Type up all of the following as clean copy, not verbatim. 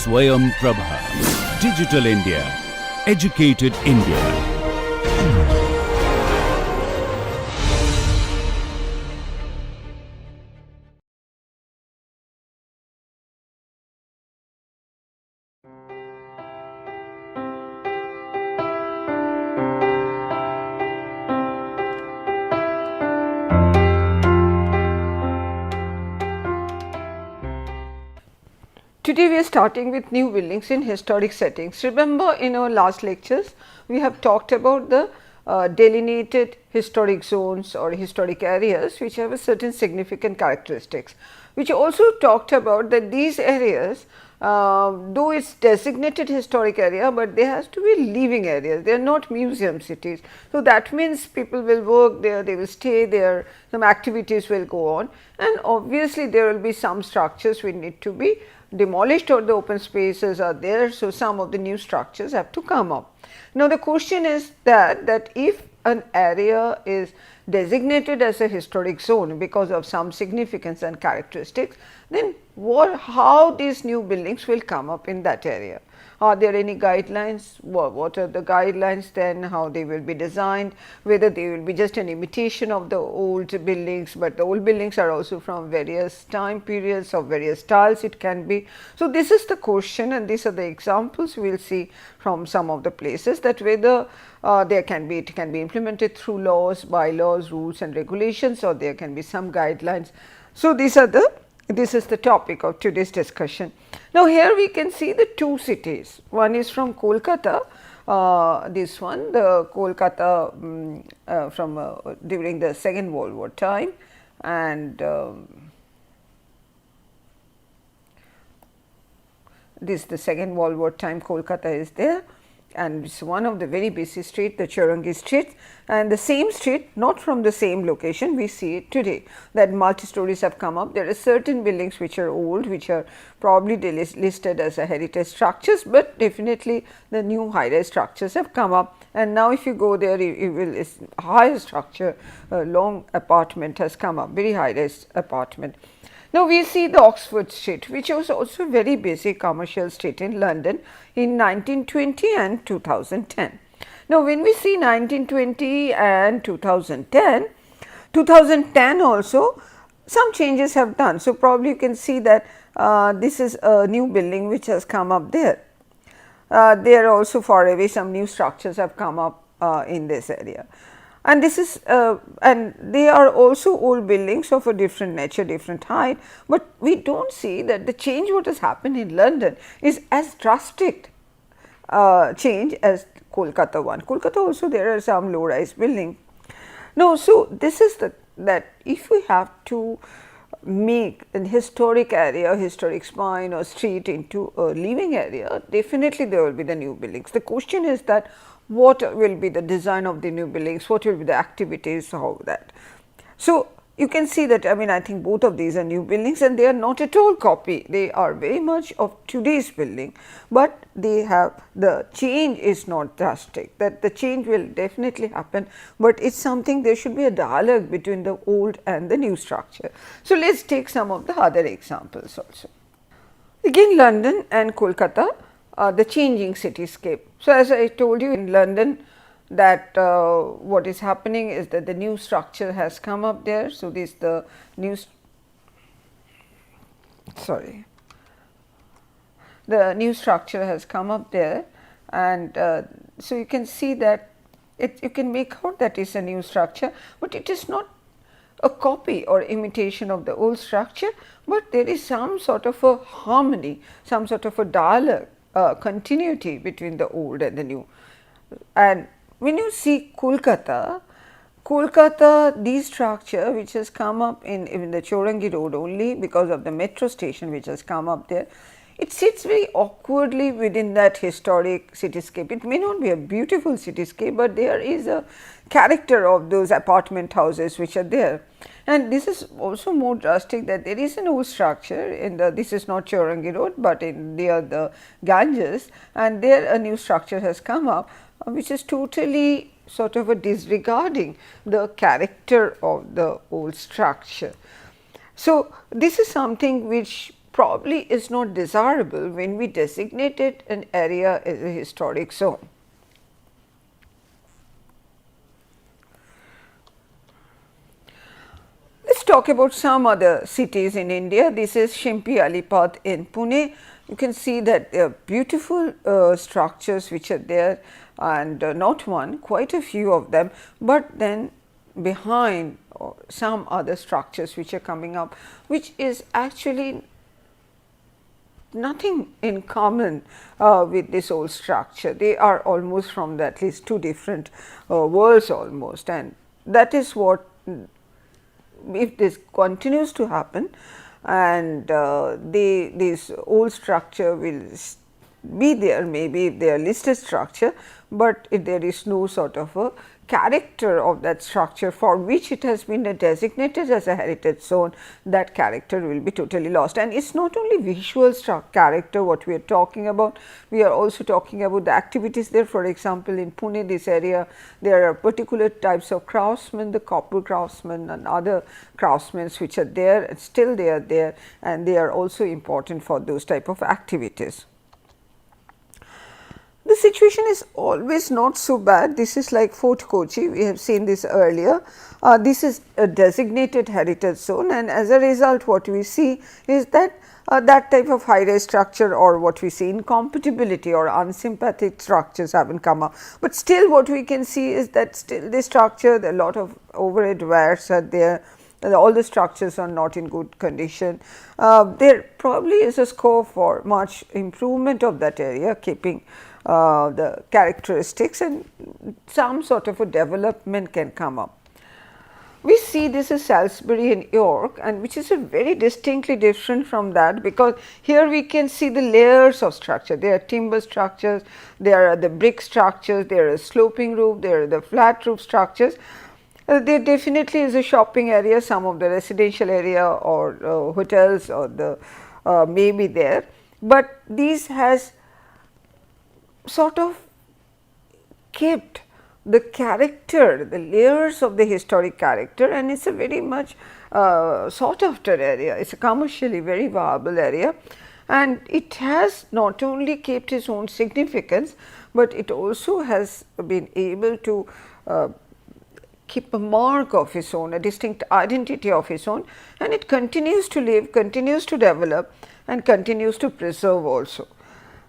SwayamPrabha. Digital India. Educated India. Today we are starting with new buildings in historic settings. Remember, in our last lectures we have talked about the delineated historic zones or historic areas which have a certain significant characteristics. Which also talked about that these areas, though it is designated historic area, but they has to be living areas, they are not museum cities. So, that means people will work there, they will stay there, some activities will go on, and obviously there will be some structures which need to be demolished or the open spaces are there. So, some of the new structures have to come up. Now, the question is that if an area is designated as a historic zone because of some significance and characteristics, then how these new buildings will come up in that area. Are there any guidelines? What are the guidelines then? How they will be designed? Whether they will be just an imitation of the old buildings, but the old buildings are also from various time periods of various styles it can be. So, this is the question and these are the examples we will see from some of the places, that whether it can be implemented through laws, bylaws, rules and regulations, or there can be some guidelines. So, this is the topic of today's discussion. Now, here we can see the two cities. One is from Kolkata, this one, the Kolkata from during the Second World War time, and this the Second World War time Kolkata is there, and it is one of the very busy street, the Chowrangi street, and the same street, not from the same location, we see it today, that multi-stories have come up. There are certain buildings which are old, which are probably listed as a heritage structures, but definitely the new high-rise structures have come up, and now if you go there, you will, it's high structure, long apartment has come up, very high-rise apartment. Now, we see the Oxford Street, which was also a very busy commercial street in London in 1920 and 2010. Now, when we see 1920 and 2010 also some changes have done. So, probably you can see that this is a new building which has come up there. There also far away some new structures have come up in this area. And this is and they are also old buildings of a different nature, different height, but we do not see that the change what has happened in London is as drastic change as Kolkata one. Kolkata also there are some low rise buildings. No, so this is that if we have to make an historic area, historic spine or street into a living area, definitely there will be the new buildings. The question is that what will be the design of the new buildings, what will be the activities, how that. So, you can see that I think both of these are new buildings and they are not at all copy, they are very much of today's building, but they have the change is not drastic, that the change will definitely happen, but it is something there should be a dialogue between the old and the new structure. So, let us take some of the other examples also. Again London and Kolkata, the changing cityscape. So, as I told you in London that what is happening is that the new structure has come up there. So, this the new the new structure has come up there, and so you can see that you can make out that is a new structure, but it is not a copy or imitation of the old structure, but there is some sort of a harmony, some sort of a dialogue, continuity between the old and the new. And when you see Kolkata, this structure which has come up in the Chowrangi road only because of the metro station which has come up there, it sits very awkwardly within that historic cityscape. It may not be a beautiful cityscape, but there is a character of those apartment houses which are there. And this is also more drastic, that there is an old structure in the, this is not Chowrangi road, but near the Ganges, and there a new structure has come up which is totally sort of a disregarding the character of the old structure. So, this is something which probably is not desirable when we designated an area as a historic zone. Let's talk about some other cities in India. This is Shimpi Alipat in Pune. You can see that there are beautiful structures which are there, and not one, quite a few of them, but then behind some other structures which are coming up, which is actually nothing in common with this old structure. They are almost from at least two different worlds almost, and that is what, if this continues to happen, and this old structure will be there, maybe if they are listed structure, but if there is no sort of a character of that structure for which it has been designated as a heritage zone, that character will be totally lost. And it is not only visual character what we are talking about, we are also talking about the activities there. For example, in Pune, this area, there are particular types of craftsmen, the copper craftsmen and other craftsmen which are there, and still they are there, and they are also important for those type of activities. The situation is always not so bad. This is like Fort Kochi, we have seen this earlier. This is a designated heritage zone, and as a result what we see is that that type of high rise structure, or what we see incompatibility or unsympathetic structures haven't come up. But still what we can see is that still the structure, there are a lot of overhead wires are there, all the structures are not in good condition. There probably is a scope for much improvement of that area, keeping the characteristics, and some sort of a development can come up. We see this is Salisbury in York, and which is a very distinctly different from that, because here we can see the layers of structure. There are timber structures, there are the brick structures, there is sloping roof, there are the flat roof structures. There definitely is a shopping area, some of the residential area or hotels or the maybe there, but these has sort of kept the character, the layers of the historic character, and it is a very much sought after area. It is a commercially very viable area, and it has not only kept its own significance, but it also has been able to keep a mark of its own, a distinct identity of its own, and it continues to live, continues to develop, and continues to preserve also.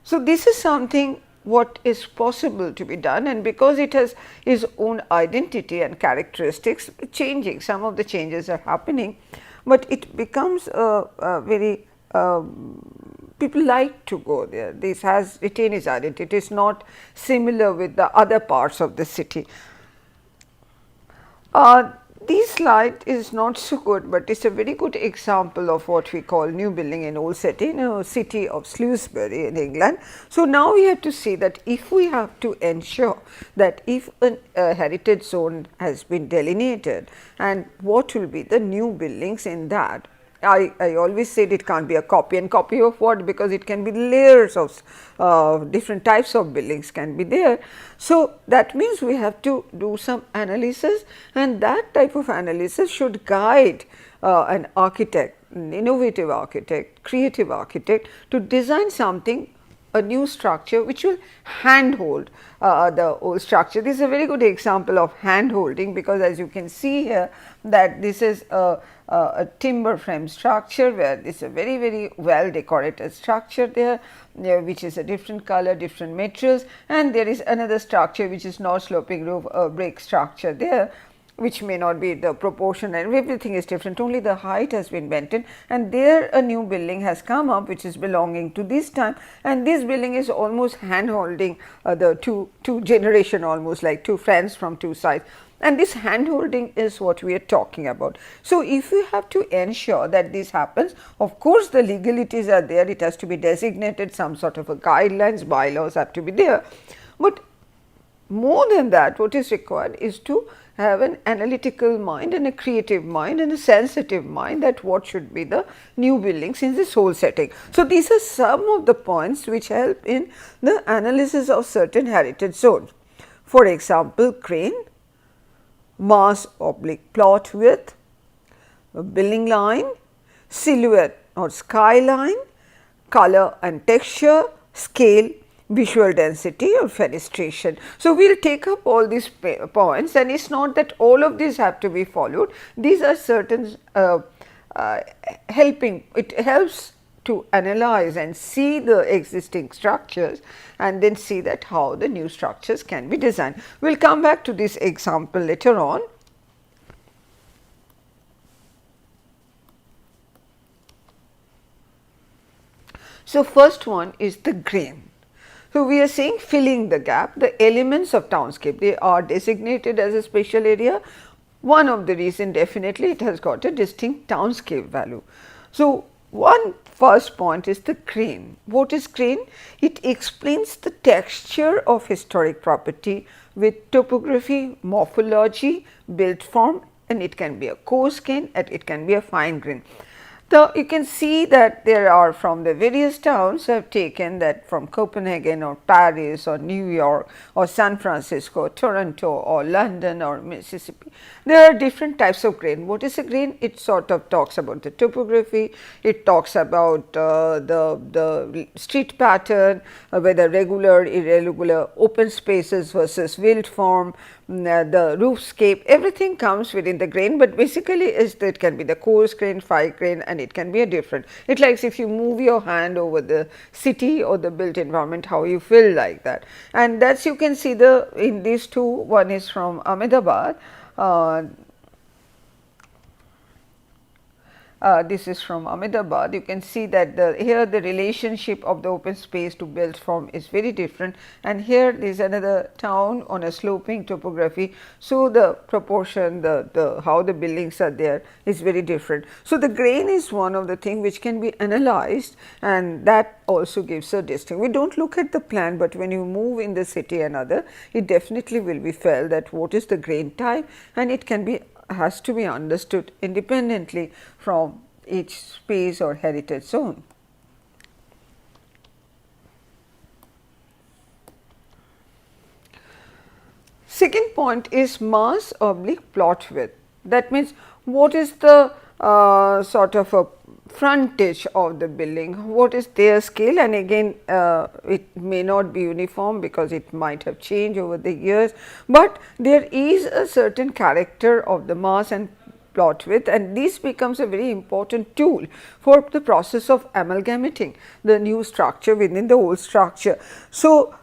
So, this is something what is possible to be done, and because it has its own identity and characteristics changing, some of the changes are happening, but it becomes a very people like to go there. This has retained its identity, it is not similar with the other parts of the city. This slide is not so good, but it is a very good example of what we call new building in old city, in a city of Salisbury in England. So, now we have to see that if we have to ensure that if a heritage zone has been delineated, and what will be the new buildings in that. I always said it can't be a copy, and copy of what, because it can be layers of different types of buildings can be there. So, that means we have to do some analysis, and that type of analysis should guide an architect, an innovative architect, creative architect to design something, a new structure which will handhold the old structure. This is a very good example of hand holding, because as you can see here that this is a timber frame structure, where this is a very well decorated structure there, which is a different color, different materials, and there is another structure which is not sloping roof, a brick structure there, which may not be the proportion, and everything is different, only the height has been maintained, and there a new building has come up which is belonging to this time, and this building is almost hand holding the two generation, almost like two friends from two sides, and this hand holding is what we are talking about. So, if we have to ensure that this happens, of course, the legalities are there, it has to be designated, some sort of a guidelines, bylaws have to be there, but more than that, what is required is to have an analytical mind and a creative mind and a sensitive mind, that what should be the new buildings in this whole setting. So, these are some of the points which help in the analysis of certain heritage zones. For example, crane, mass oblique plot width, building line, silhouette or skyline, color and texture, scale, visual density or fenestration. So, we will take up all these points, and it is not that all of these have to be followed. These are certain helping, it helps to analyze and see the existing structures and then see that how the new structures can be designed. We will come back to this example later on. So, first one is the grain. So, we are saying filling the gap, the elements of townscape, they are designated as a special area. One of the reason, definitely it has got a distinct townscape value. So, one first point is the grain. What is grain? It explains the texture of historic property with topography, morphology, built form, and it can be a coarse grain and it can be a fine grain. So, you can see that there are from the various towns I have taken that from Copenhagen or Paris or New York or San Francisco, Toronto or London or Mississippi. There are different types of grain. What is a grain? It sort of talks about the topography, it talks about the street pattern, whether regular, irregular, open spaces versus built form, the roofscape, everything comes within the grain, but basically is that it can be the coarse grain, fine grain, and it can be a different. It likes if you move your hand over the city or the built environment, how you feel like that. And that's you can see the in these two, one is from Ahmedabad. This is from Ahmedabad. You can see that here the relationship of the open space to built form is very different, and here there is another town on a sloping topography. So, the proportion, the how the buildings are there is very different. So, the grain is one of the thing which can be analyzed, and that also gives a distinct. We do not look at the plan, but when you move in the city and other, it definitely will be felt that what is the grain type, and it can be has to be understood independently from each space or heritage zone. Second point is mass oblique plot width. That means, what is the sort of a frontage of the building, what is their scale, and again it may not be uniform because it might have changed over the years, but there is a certain character of the mass and plot width, and this becomes a very important tool for the process of amalgamating the new structure within the old structure. So,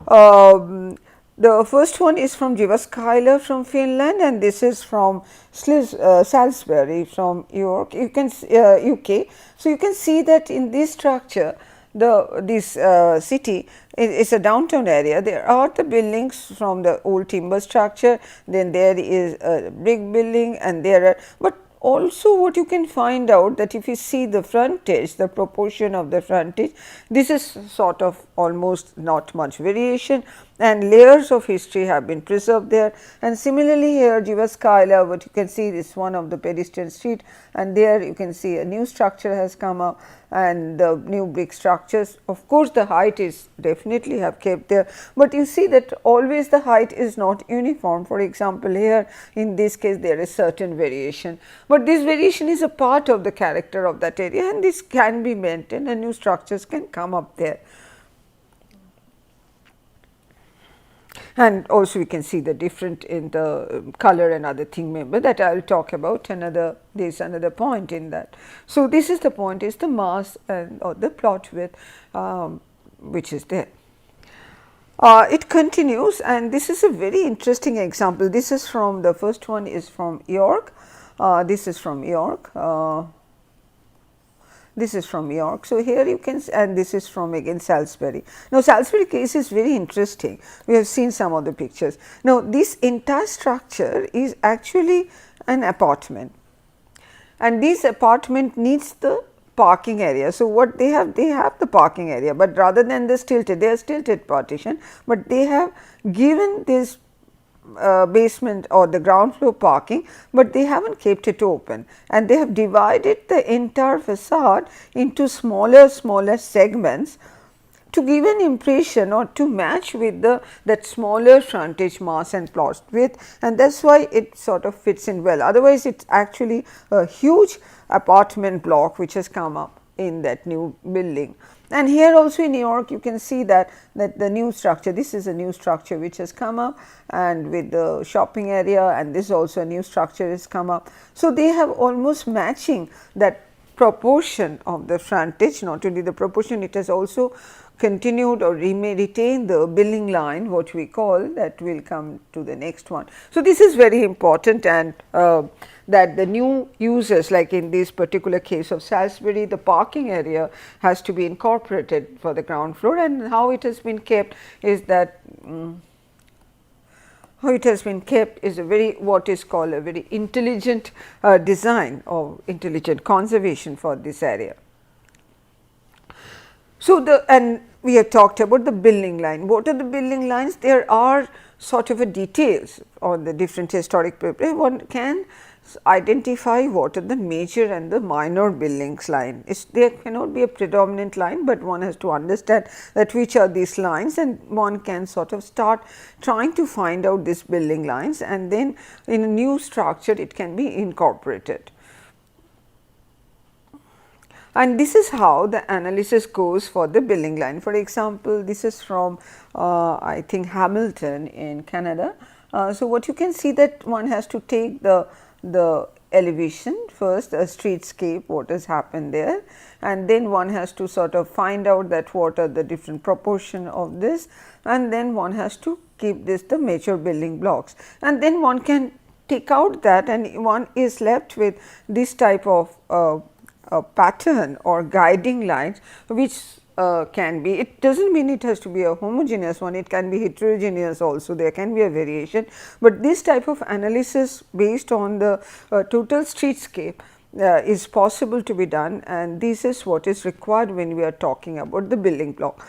the first one is from Jyväskylä from Finland, and this is from Salisbury from York, you can UK. So, you can see that in this structure this city is a downtown area. There are the buildings from the old timber structure, then there is a brick building, and there are, but also what you can find out that if you see the frontage, the proportion of the frontage, this is sort of almost not much variation, and layers of history have been preserved there. And similarly here Jyväskylä, what you can see is one of the pedestrian street, and there you can see a new structure has come up and the new brick structures. Of course, the height is definitely have kept there, but you see that always the height is not uniform. For example, here in this case there is certain variation, but this variation is a part of the character of that area, and this can be maintained and new structures can come up there. And also we can see the different in the color and other thing, member that I will talk about another, there is another point in that. So, this is the point is the mass and or the plot width which is there. It continues, and this is a very interesting example. This is from the first one is from York, this is from York. This is from York. So, here you can, and this is from again Salisbury. Now, Salisbury case is very interesting. We have seen some of the pictures. Now, this entire structure is actually an apartment, and this apartment needs the parking area. So, what they have the parking area, but rather than the stilted, they are stilted partition, but they have given this basement or the ground floor parking, but they have not kept it open, and they have divided the entire facade into smaller segments to give an impression or to match with that smaller frontage mass and plot width, and that is why it sort of fits in well. Otherwise, it is actually a huge apartment block which has come up in that new building. And here also in New York you can see that the new structure, this is a new structure which has come up, and with the shopping area, and this also a new structure has come up. So, they have almost matching that proportion of the frontage, not only the proportion, it has also continued or retained the building line, what we call, that will come to the next one. So, this is very important, and that the new uses, like in this particular case of Salisbury, the parking area has to be incorporated for the ground floor, and how it has been kept is that how it has been kept is a very, what is called a very intelligent design or intelligent conservation for this area. So, and we have talked about the building line. What are the building lines? There are sort of a details on the different historic papers. One can identify what are the major and the minor buildings line. There cannot be a predominant line, but one has to understand that which are these lines, and one can sort of start trying to find out these building lines, and then in a new structure it can be incorporated. And this is how the analysis goes for the building line. For example, this is from I think Hamilton in Canada. So, what you can see that one has to take the elevation first, a streetscape, what has happened there, and then one has to sort of find out that what are the different proportion of this, and then one has to keep this the major building blocks, and then one can take out that, and one is left with this type of a pattern or guiding lines, which can be, it does not mean it has to be a homogeneous one, it can be heterogeneous also, there can be a variation, but this type of analysis based on the total streetscape is possible to be done, and this is what is required when we are talking about the building block.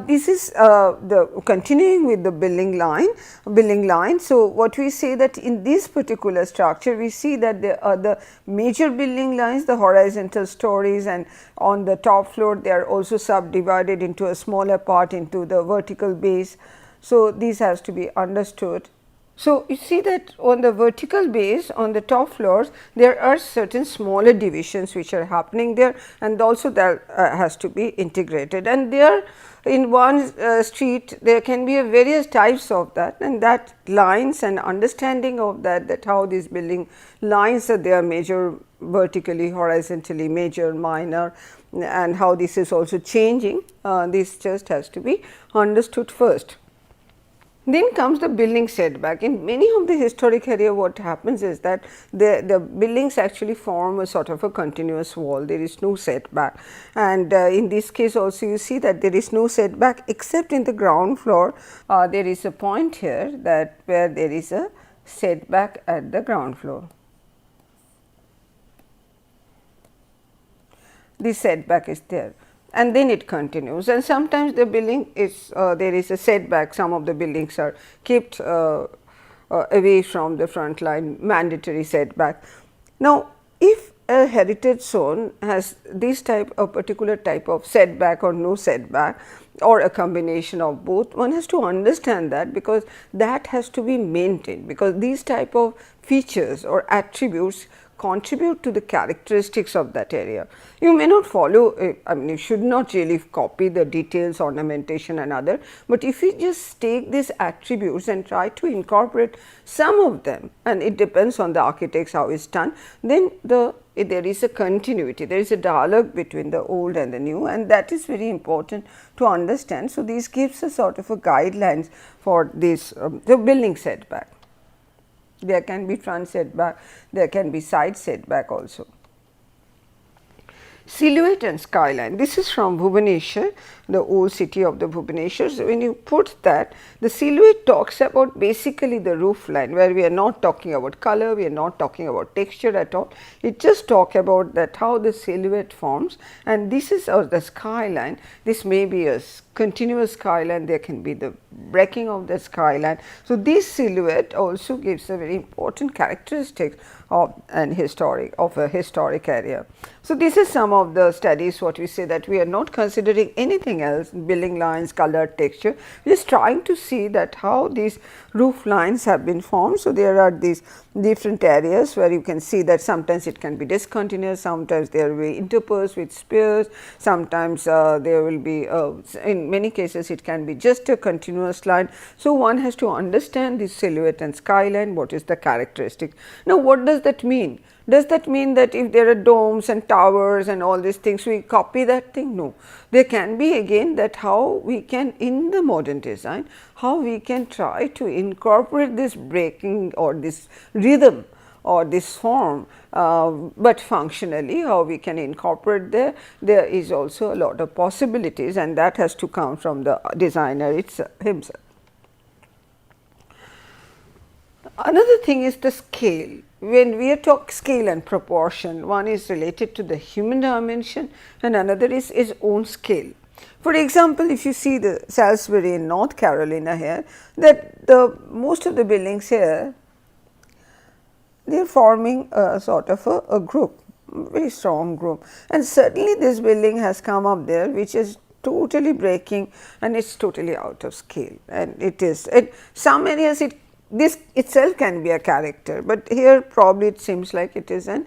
This is the continuing with the building line. So, what we say that in this particular structure, we see that there are the major building lines, the horizontal stories, and on the top floor they are also subdivided into a smaller part into the vertical base. So, this has to be understood. So, you see that on the vertical base on the top floors there are certain smaller divisions which are happening there, and also that has to be integrated, and there in one street there can be a various types of that, and that lines and understanding of that how these building lines are there, major vertically, horizontally, major, minor, and how this is also changing, this just has to be understood first. Then comes the building setback. In many of the historic area, what happens is that the buildings actually form a sort of a continuous wall, there is no setback, and in this case also you see that there is no setback except in the ground floor. There is a point here that where there is a setback at the ground floor. This setback is there, and then it continues, and sometimes the building is there is a setback, some of the buildings are kept away from the front line, mandatory setback. Now, if a heritage zone has this type of particular type of setback or no setback, or a combination of both, one has to understand that, because that has to be maintained, because these type of features or attributes contribute to the characteristics of that area. You may not follow, I mean you should not really copy the details, ornamentation and other, but if you just take these attributes and try to incorporate some of them, and it depends on the architects how it's done, then there is a continuity, there is a dialogue between the old and the new, and that is very important to understand. So, this gives a sort of a guidelines for this the building setback. There can be front setback, there can be side setback also. Silhouette and skyline, this is from Bhubaneswar, the old city of the Bhubaneswar. So, when you put that, the silhouette talks about basically the roof line, where we are not talking about color, we are not talking about texture at all, it just talk about that how the silhouette forms, and this is the skyline. This may be a continuous skyline, there can be the breaking of the skyline. So, this silhouette also gives a very important characteristic of a historic area. So, this is some of the studies what we say that we are not considering anything else, building lines, color, texture, we are just trying to see that how these roof lines have been formed. So, there are these different areas where you can see that sometimes it can be discontinuous, sometimes there will be interspersed with spheres, sometimes there will be in many cases it can be just a continuous line. So, one has to understand this silhouette and skyline, what is the characteristic. Now, what does that mean? Does that mean that if there are domes and towers and all these things, we copy that thing? No. There can be again that how we can in the modern design, how we can try to incorporate this breaking or this rhythm or this form, but functionally how we can incorporate there is also a lot of possibilities, and that has to come from the designer himself. Another thing is the scale. When we talk scale and proportion, one is related to the human dimension and another is its own scale. For example, if you see the Salisbury in North Carolina here, that most of the buildings here, they are forming a sort of a group, very strong group, and certainly this building has come up there which is totally breaking and it is totally out of scale, and it is in some areas this itself can be a character, but here probably it seems like it is an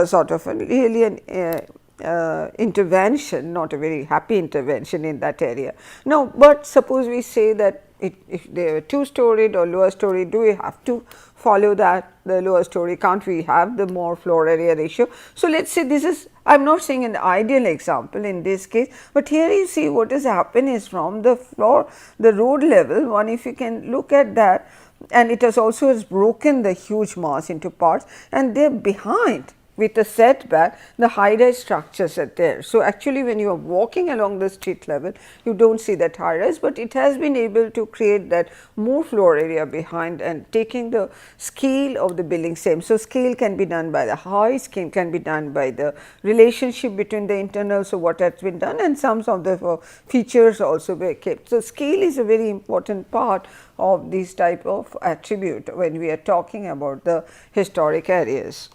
sort of really an intervention, not a very happy intervention in that area. Now, but suppose we say that if they are two storied or lower story, do we have to follow that the lower story, can't we have the more floor area ratio? So, let us say this is, I am not saying an ideal example in this case, but here you see what has happened is from the floor, the road level one, if you can look at that, and it has also broken the huge mass into parts, and there behind with a setback the high rise structures are there. So, actually when you are walking along the street level you do not see that high rise, but it has been able to create that more floor area behind and taking the scale of the building same. So, scale can be done by the height, scale can be done by the relationship between the internals, so what has been done, and some of the features also were kept. So, scale is a very important part of this type of attribute when we are talking about the historic areas.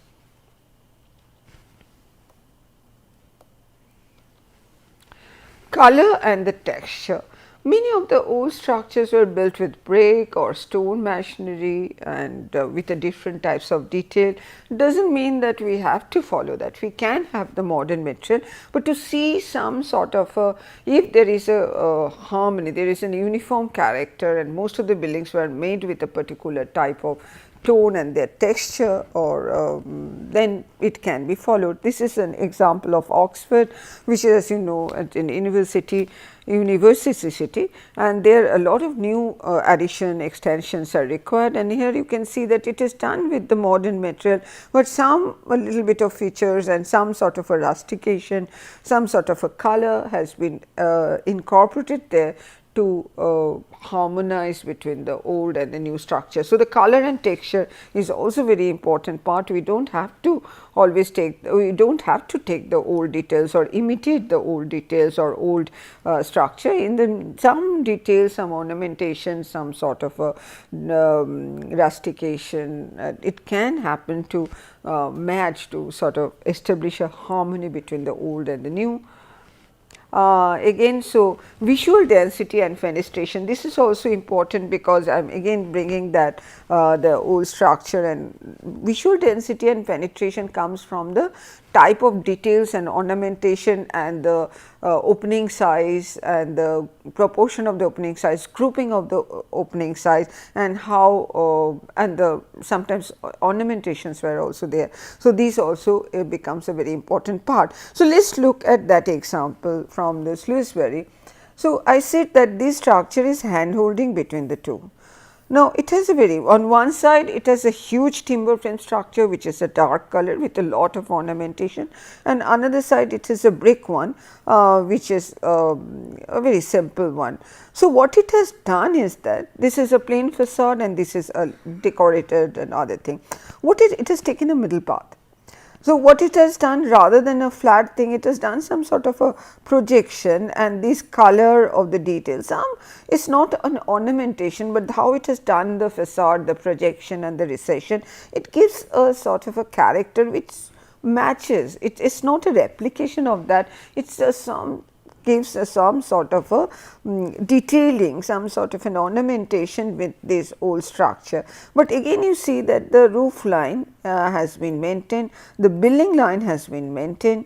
Color and the texture. Many of the old structures were built with brick or stone masonry and with different types of detail. Does not mean that we have to follow that, we can have the modern material, but to see some sort of if there is a harmony, there is an uniform character, and most of the buildings were made with a particular type of tone and their texture, or then it can be followed. This is an example of Oxford, which is, as you know, at an university city, and there a lot of new addition extensions are required, and here you can see that it is done with the modern material, but some a little bit of features and some sort of a rustication, some sort of a color has been incorporated there to harmonize between the old and the new structure. So, the color and texture is also very important part. We do not have to always take, we do not have to take the old details or imitate the old details or old structure. In the some details, some ornamentation, some sort of a rustication, it can happen to match, to sort of establish a harmony between the old and the new. Again, so visual density and fenestration, this is also important because I am again bringing that the old structure, and visual density and penetration comes from the type of details and ornamentation and the opening size and the proportion of the opening size, grouping of the opening size, and how and the sometimes ornamentations were also there. So, these also becomes a very important part. So, let us look at that example from the Salisbury. So, I said that this structure is hand holding between the two. Now, it has a very, on one side it has a huge timber frame structure which is a dark color with a lot of ornamentation, and another side it is a brick one which is a very simple one. So, what it has done is that this is a plain facade and this is a decorated and other thing. What it has taken a middle path. So, what it has done, rather than a flat thing, it has done some sort of a projection, and this color of the details, it's not an ornamentation, but how it has done the facade, the projection and the recession, it gives a sort of a character which matches. It is not a replication of that, it is some gives us some sort of a detailing, some sort of an ornamentation with this old structure. But again you see that the roof line has been maintained, the building line has been maintained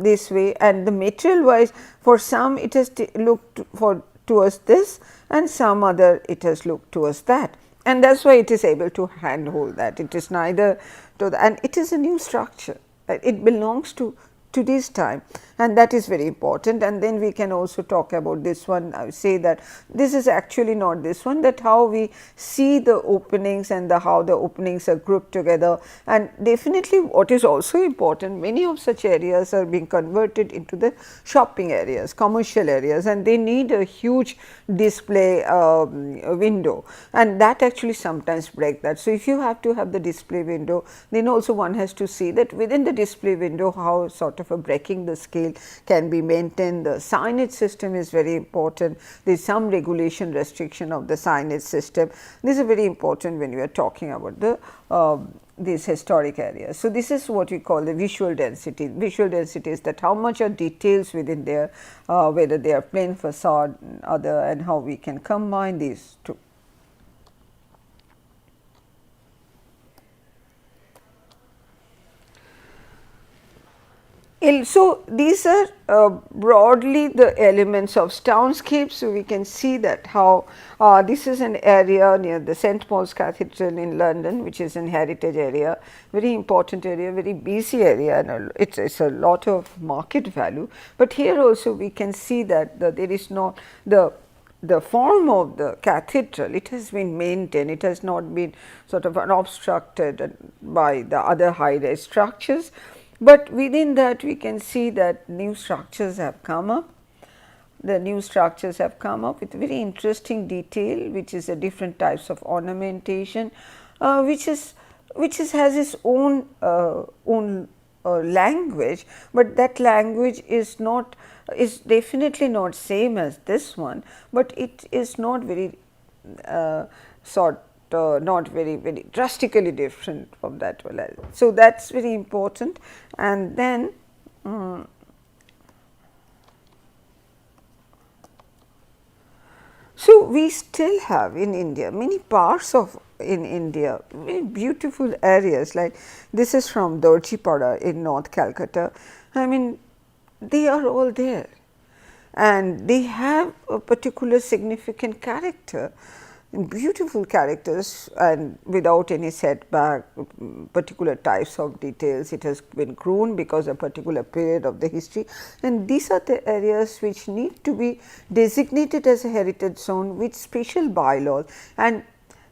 this way, and the material wise for some it has looked for towards this and some other it has looked towards that, and that is why it is able to handhold that. It is neither to the, and it is a new structure, it belongs to today's time, and that is very important. And then we can also talk about this one, I say that this is actually not this one, that how we see the openings and the how the openings are grouped together. And definitely what is also important, many of such areas are being converted into the shopping areas, commercial areas, and they need a huge display window, and that actually sometimes break that. So if you have to have the display window, then also one has to see that within the display window how sort of a breaking the scale can be maintained. The signage system is very important. There is some regulation restriction of the signage system. This is very important when we are talking about the these historic areas. So this is what we call the visual density. Visual density is that how much are details within there, whether they are plain facade, other, and how we can combine these two. So these are broadly the elements of townscape. So we can see that how this is an area near the St. Paul's Cathedral in London, which is an heritage area, very important area, very busy area, and it's a lot of market value. But here also we can see that there is not the form of the cathedral, it has been maintained, it has not been sort of unobstructed by the other high rise structures. But within that we can see that new structures have come up. The new structures have come up with very interesting detail, which is a different types of ornamentation, which has its own language, but that language is definitely not same as this one, but it is not very not very drastically different from that one. So that is very important. And then so we still have in India many parts of in India very beautiful areas, like this is from Dorjipada in North Calcutta. I mean, they are all there and they have a particular significant character, beautiful characters, and without any setback, particular types of details. It has been grown because of a particular period of the history, and these are the areas which need to be designated as a heritage zone with special bylaws. And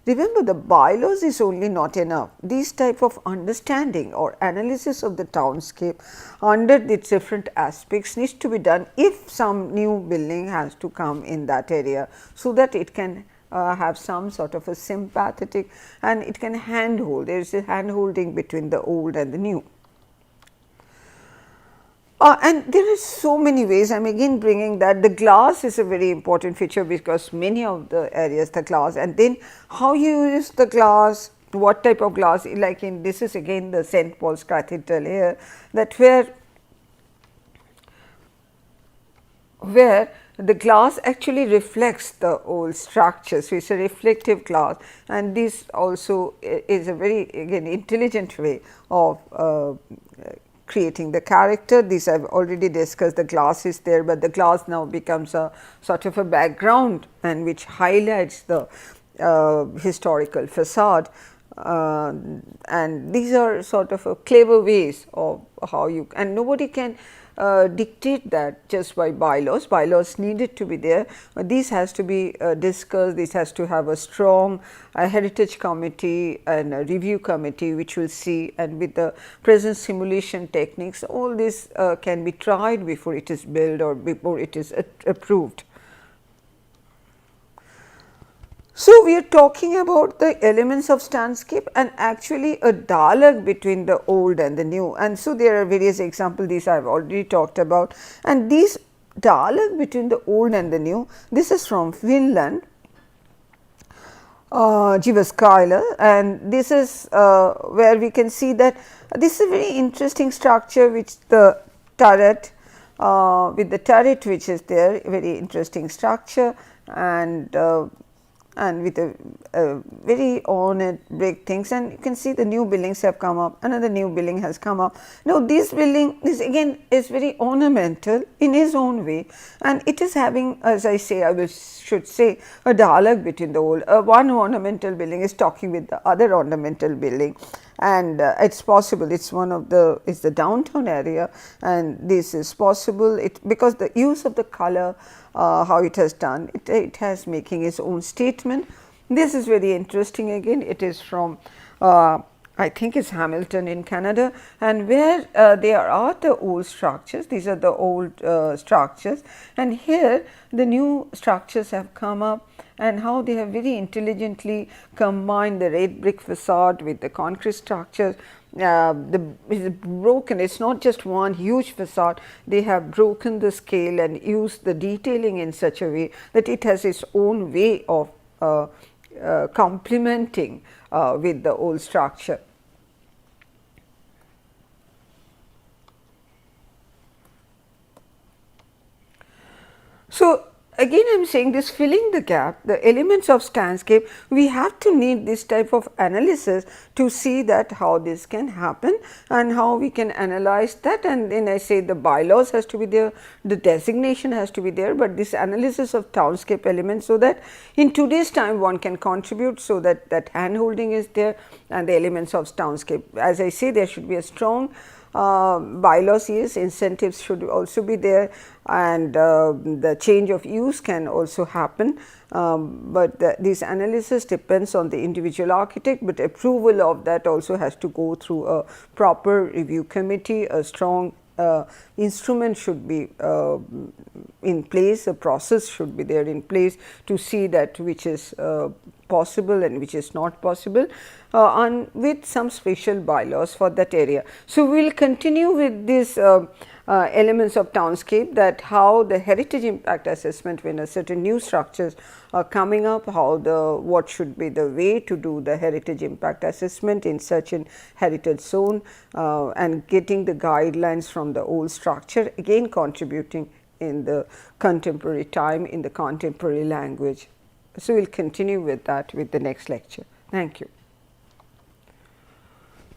remember, the bylaws is only not enough. These type of understanding or analysis of the townscape under its different aspects needs to be done if some new building has to come in that area, so that it can have some sort of a sympathetic, and it can handhold. There is a hand holding between the old and the new. And there are so many ways. I am again bringing that the glass is a very important feature, because many of the areas the glass, and then how you use the glass, what type of glass, like in this is again the St. Paul's Cathedral here, that where the glass actually reflects the old structure. So, it is a reflective glass, and this also is a very again intelligent way of creating the character. This I have already discussed, the glass is there, but the glass now becomes a sort of a background, and which highlights the historical facade. And these are sort of a clever ways of how you, and nobody can dictate that just by bylaws. Bylaws needed to be there, but this has to be discussed. This has to have a strong heritage committee and a review committee, which will see, and with the present simulation techniques, all this can be tried before it is built or before it is approved. So, we are talking about the elements of landscape and actually a dialogue between the old and the new, and so there are various examples. These I have already talked about, and these dialogue between the old and the new, this is from Finland. Jivaskala, and this is where we can see that this is a very interesting structure which the turret with the turret which is there, very interesting structure, and with a very ornate brick things, and you can see the new buildings have come up, another new building has come up. Now this building, this again is very ornamental in its own way, and it is having, as I say, should say, a dialogue between the whole, one ornamental building is talking with the other ornamental building, and it's possible, it's one of the, it's the downtown area, and this is possible because the use of the color, how it has done, it has making its own statement. This is very interesting again, it is from I think it's Hamilton in Canada, and where there are the old structures, these are the old structures, and here the new structures have come up, and how they have very intelligently combined the red brick facade with the concrete structures. It's broken, it's not just one huge facade, they have broken the scale and used the detailing in such a way that it has its own way of complementing with the old structure. So, again I am saying this filling the gap, the elements of landscape, we have to need this type of analysis to see that how this can happen and how we can analyze that, and then I say the bylaws has to be there, the designation has to be there, but this analysis of townscape elements, so that in today's time one can contribute, so that that hand holding is there and the elements of townscape. As I say, there should be a strong bylaws, yes, incentives should also be there, and the change of use can also happen, but this analysis depends on the individual architect, but approval of that also has to go through a proper review committee. A strong instrument should be in place, a process should be there in place to see that which is possible and which is not possible, and with some special bylaws for that area. So, we will continue with this elements of townscape, that how the heritage impact assessment when a certain new structures are coming up, how what should be the way to do the heritage impact assessment in such an heritage zone, and getting the guidelines from the old structure, again contributing in the contemporary time, in the contemporary language. So, we will continue with that with the next lecture. Thank you.